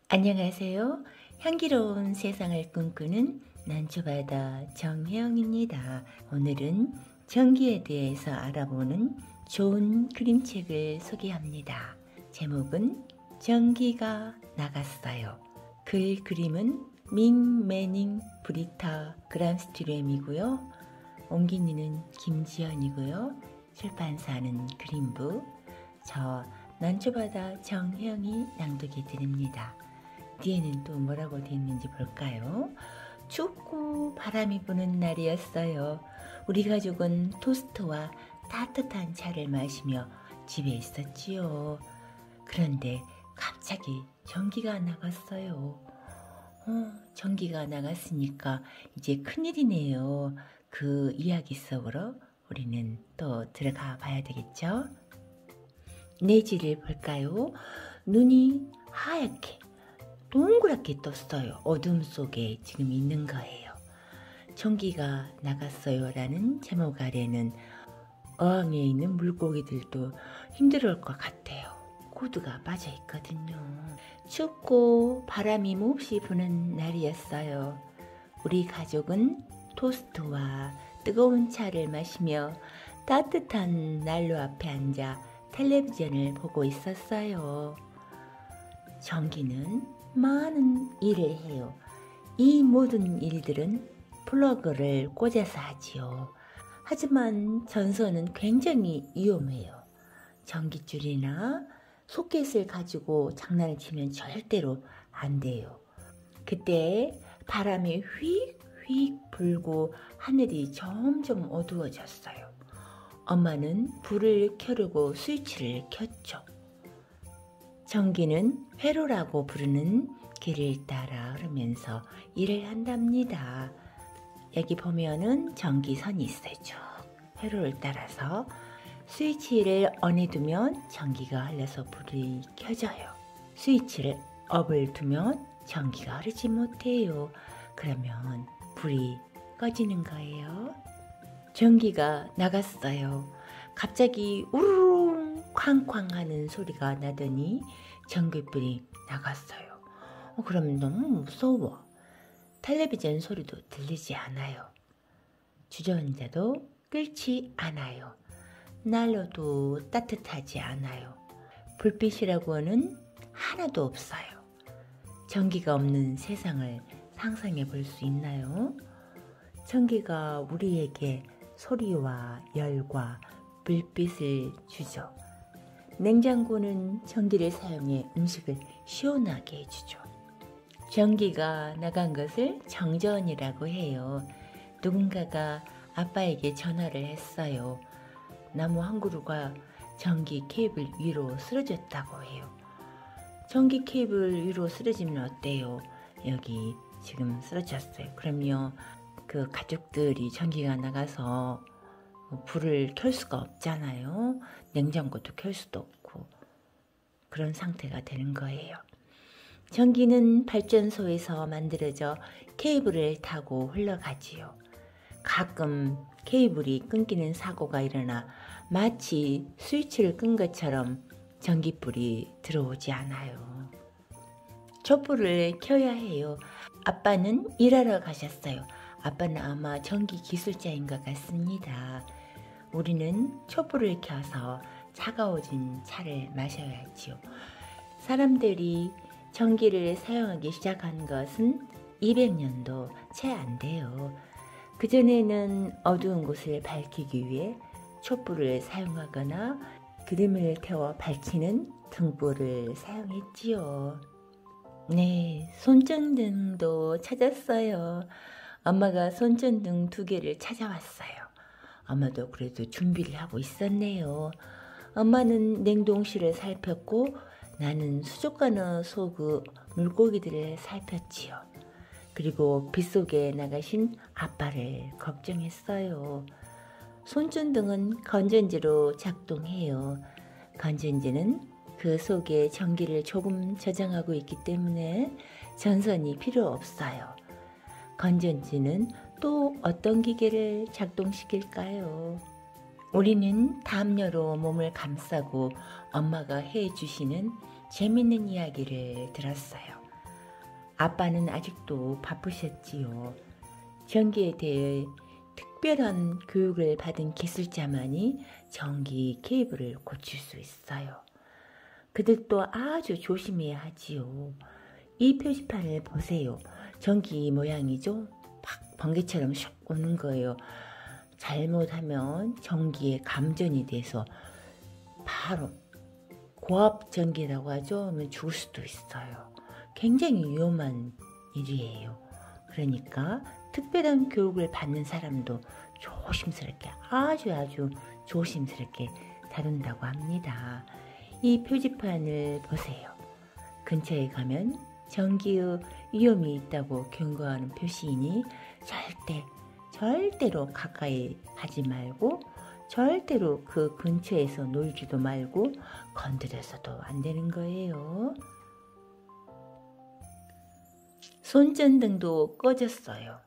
안녕하세요. 향기로운 세상을 꿈꾸는 난초바다 정혜영입니다. 오늘은 전기에 대해서 알아보는 좋은 그림책을 소개합니다. 제목은 전기가 나갔어요. 그림은 밍 매닝 브리타 그람스튜렘이고요. 옮기니는 김지연이고요. 출판사는 그린북. 저 난초바다 정혜영이 낭독해 드립니다. 뒤에는 또 뭐라고 되어 있는지 볼까요? 춥고 바람이 부는 날이었어요. 우리 가족은 토스트와 따뜻한 차를 마시며 집에 있었지요. 그런데 갑자기 전기가 나갔어요. 전기가 나갔으니까 이제 큰일이네요. 그 이야기 속으로 우리는 또 들어가 봐야 되겠죠? 내지를 볼까요? 눈이 하얗게 동그랗게 떴어요. 어둠 속에 지금 있는 거예요. 전기가 나갔어요 라는 제목 아래는 어항에 있는 물고기들도 힘들어할 것 같아요. 코드가 빠져 있거든요. 춥고 바람이 몹시 부는 날이었어요. 우리 가족은 토스트와 뜨거운 차를 마시며 따뜻한 난로 앞에 앉아 텔레비전을 보고 있었어요. 전기는 많은 일을 해요. 이 모든 일들은 플러그를 꽂아서 하지요. 하지만 전선은 굉장히 위험해요. 전기줄이나 소켓을 가지고 장난을 치면 절대로 안 돼요. 그때 바람이 휙휙 불고 하늘이 점점 어두워졌어요. 엄마는 불을 켜려고 스위치를 켰죠. 전기는 회로라고 부르는 길을 따라 흐르면서 일을 한답니다. 여기 보면은 전기선이 있어요. 쭉 회로를 따라서 스위치를 ON에 두면 전기가 흘러서 불이 켜져요. 스위치를 OF을 두면 전기가 흐르지 못해요. 그러면 불이 꺼지는 거예요. 전기가 나갔어요. 갑자기 우르릉 쾅쾅 하는 소리가 나더니 전기불이 나갔어요. 그럼 너무 무서워. 텔레비전 소리도 들리지 않아요. 주전자도 끓지 않아요. 난로도 따뜻하지 않아요. 불빛이라고는 하나도 없어요. 전기가 없는 세상을 상상해 볼 수 있나요? 전기가 우리에게 소리와 열과 불빛을 주죠. 냉장고는 전기를 사용해 음식을 시원하게 해주죠. 전기가 나간 것을 정전이라고 해요. 누군가가 아빠에게 전화를 했어요. 나무 한 그루가 전기 케이블 위로 쓰러졌다고 해요. 전기 케이블 위로 쓰러지면 어때요? 여기 지금 쓰러졌어요. 그럼요. 그 가족들이 전기가 나가서 불을 켤 수가 없잖아요. 냉장고도 켤 수도 없고 그런 상태가 되는 거예요. 전기는 발전소에서 만들어져 케이블을 타고 흘러가지요. 가끔 케이블이 끊기는 사고가 일어나 마치 스위치를 끈 것처럼 전기불이 들어오지 않아요. 촛불을 켜야 해요. 아빠는 일하러 가셨어요. 아빠는 아마 전기 기술자인 것 같습니다. 우리는 촛불을 켜서 차가워진 차를 마셔야지요. 사람들이 전기를 사용하기 시작한 것은 200년도 채 안 돼요. 그전에는 어두운 곳을 밝히기 위해 촛불을 사용하거나 그림을 태워 밝히는 등불을 사용했지요. 네, 손전등도 찾았어요. 엄마가 손전등 2개를 찾아왔어요. 엄마도 그래도 준비를 하고 있었네요. 엄마는 냉동실을 살폈고 나는 수족관어 속 물고기들을 살폈지요. 그리고 빗속에 나가신 아빠를 걱정했어요. 손전등은 건전지로 작동해요. 건전지는 그 속에 전기를 조금 저장하고 있기 때문에 전선이 필요 없어요. 건전지는 또 어떤 기계를 작동시킬까요? 우리는 담요로 몸을 감싸고 엄마가 해주시는 재밌는 이야기를 들었어요. 아빠는 아직도 바쁘셨지요. 전기에 대해 특별한 교육을 받은 기술자만이 전기 케이블을 고칠 수 있어요. 그들도 아주 조심해야 하지요. 이 표지판을 보세요. 전기 모양이죠? 막 번개처럼 슉 오는 거예요. 잘못하면 전기에 감전이 돼서 바로 고압 전기라고 하죠. 그러면 죽을 수도 있어요. 굉장히 위험한 일이에요. 그러니까 특별한 교육을 받는 사람도 조심스럽게 아주 조심스럽게 다룬다고 합니다. 이 표지판을 보세요. 근처에 가면 전기의 위험이 있다고 경고하는 표시이니 절대로 가까이 가지 말고 절대로 그 근처에서 놀지도 말고 건드려서도 안 되는 거예요. 손전등도 꺼졌어요.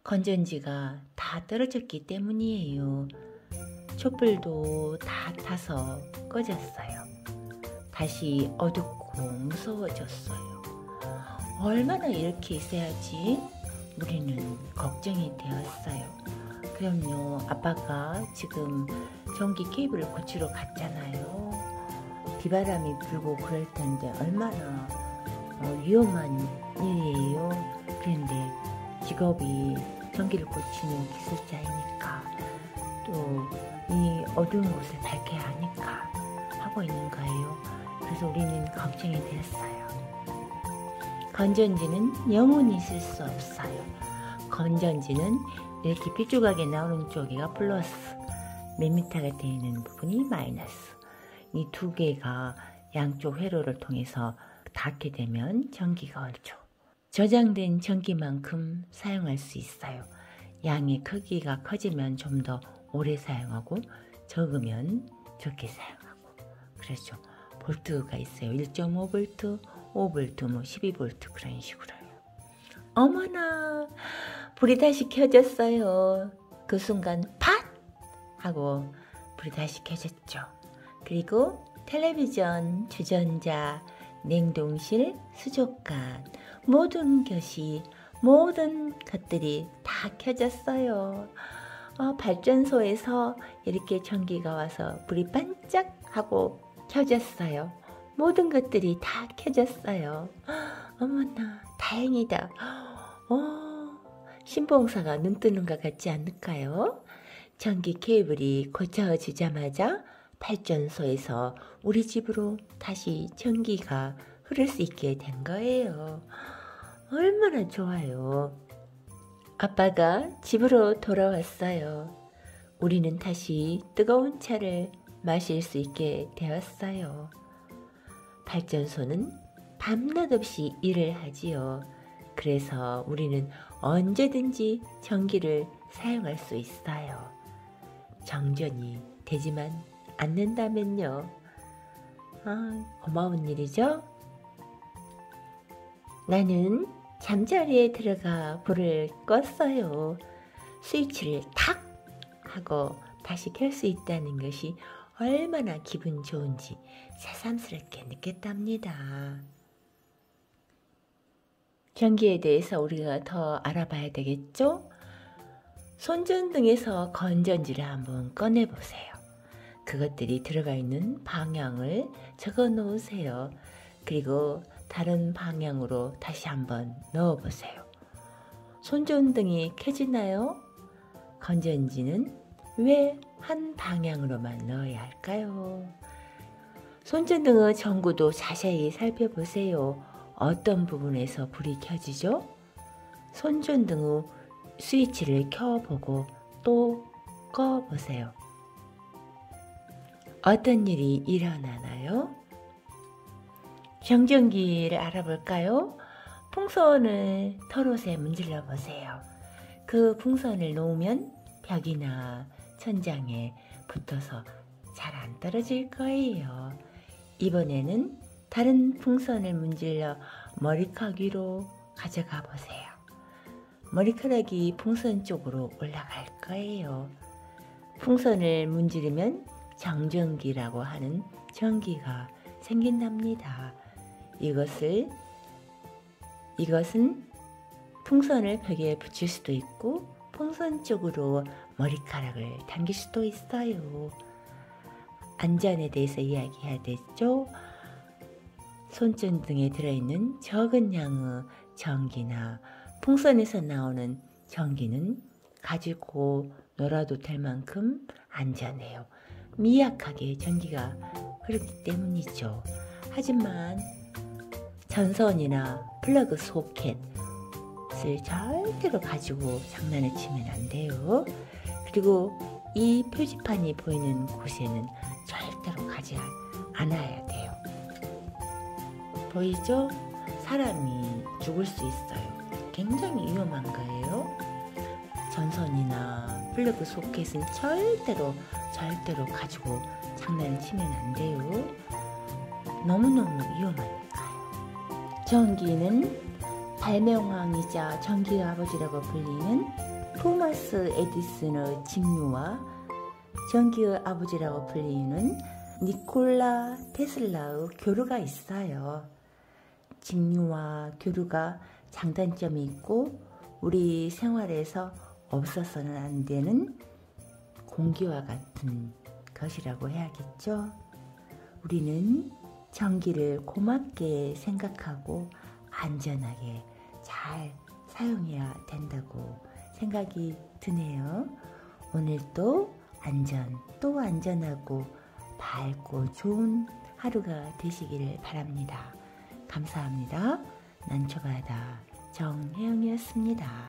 건전지가 다 떨어졌기 때문이에요. 촛불도 다 타서 꺼졌어요. 다시 어둡고 무서워졌어요. 얼마나 이렇게 있어야지? 우리는 걱정이 되었어요. 그럼요, 아빠가 지금 전기 케이블을 고치러 갔잖아요. 비바람이 불고 그럴 텐데 얼마나 위험한 일이에요. 그런데 직업이 전기를 고치는 기술자이니까 또 이 어두운 곳을 밝혀야 하니까 하고 있는 거예요. 그래서 우리는 걱정이 되었어요. 건전지는 영원히 쓸 수 없어요. 건전지는 이렇게 삐죽하게 나오는 쪽이가 플러스, 몇 미터가 되어 있는 부분이 마이너스. 이 두 개가 양쪽 회로를 통해서 닿게 되면 전기가 옳죠. 저장된 전기만큼 사용할 수 있어요. 양의 크기가 커지면 좀 더 오래 사용하고 적으면 적게 사용하고 그렇죠. 볼트가 있어요. 1.5V, 5V, 12V 그런 식으로요. 어머나, 불이 다시 켜졌어요. 그 순간 팟! 하고 불이 다시 켜졌죠. 그리고 텔레비전, 주전자, 냉동실, 수족관, 모든 것이 모든 것들이 다 켜졌어요. 발전소에서 이렇게 전기가 와서 불이 반짝하고 켜졌어요. 모든 것들이 다 켜졌어요. 어머나, 다행이다. 신봉사가 눈 뜨는 것 같지 않을까요? 전기 케이블이 고쳐지자마자 발전소에서 우리 집으로 다시 전기가 흐를 수 있게 된 거예요. 얼마나 좋아요. 아빠가 집으로 돌아왔어요. 우리는 다시 뜨거운 차를 마실 수 있게 되었어요. 발전소는 밤낮 없이 일을 하지요. 그래서 우리는 언제든지 전기를 사용할 수 있어요. 정전이 되지만 않는다면요. 고마운 일이죠? 나는 잠자리에 들어가 불을 껐어요. 스위치를 탁 하고 다시 켤 수 있다는 것이 얼마나 기분 좋은지 새삼스럽게 느꼈답니다. 전기에 대해서 우리가 더 알아봐야 되겠죠? 손전등에서 건전지를 한번 꺼내보세요. 그것들이 들어가 있는 방향을 적어 놓으세요. 그리고 다른 방향으로 다시 한번 넣어보세요. 손전등이 켜지나요? 건전지는 왜 한 방향으로만 넣어야 할까요? 손전등의 전구도 자세히 살펴보세요. 어떤 부분에서 불이 켜지죠? 손전등의 스위치를 켜보고 또 꺼보세요. 어떤 일이 일어나나요? 정전기를 알아볼까요? 풍선을 털옷에 문질러 보세요. 그 풍선을 놓으면 벽이나 천장에 붙어서 잘 안 떨어질 거예요. 이번에는 다른 풍선을 문질러 머리카락 위로 가져가 보세요. 머리카락이 풍선 쪽으로 올라갈 거예요. 풍선을 문지르면 정전기라고 하는 전기가 생긴답니다. 이것을 이것은 풍선을 벽에 붙일 수도 있고 풍선 쪽으로 머리카락을 당길 수도 있어요. 안전에 대해서 이야기해야 되죠. 손전등에 들어있는 적은 양의 전기나 풍선에서 나오는 전기는 가지고 놀아도 될 만큼 안전해요. 미약하게 전기가 흐르기 때문이죠. 하지만 전선이나 플러그 소켓을 절대로 가지고 장난을 치면 안 돼요. 그리고 이 표지판이 보이는 곳에는 절대로 가지 않아야 돼요. 보이죠? 사람이 죽을 수 있어요. 굉장히 위험한 거예요. 전선이나 플러그 소켓은 절대로 가지고 장난을 치면 안 돼요. 너무너무 위험하니까요. 전기는 발명왕이자 전기의 아버지라고 불리는 토마스 에디슨의 직류와 전기의 아버지라고 불리는 니콜라 테슬라의 교류가 있어요. 직류와 교류가 장단점이 있고 우리 생활에서 없어서는 안 되는 공기와 같은 것이라고 해야겠죠. 우리는 전기를 고맙게 생각하고 안전하게 잘 사용해야 된다고 생각이 드네요. 오늘도 또 안전하고 밝고 좋은 하루가 되시기를 바랍니다. 감사합니다. 난초바다 정혜영이었습니다.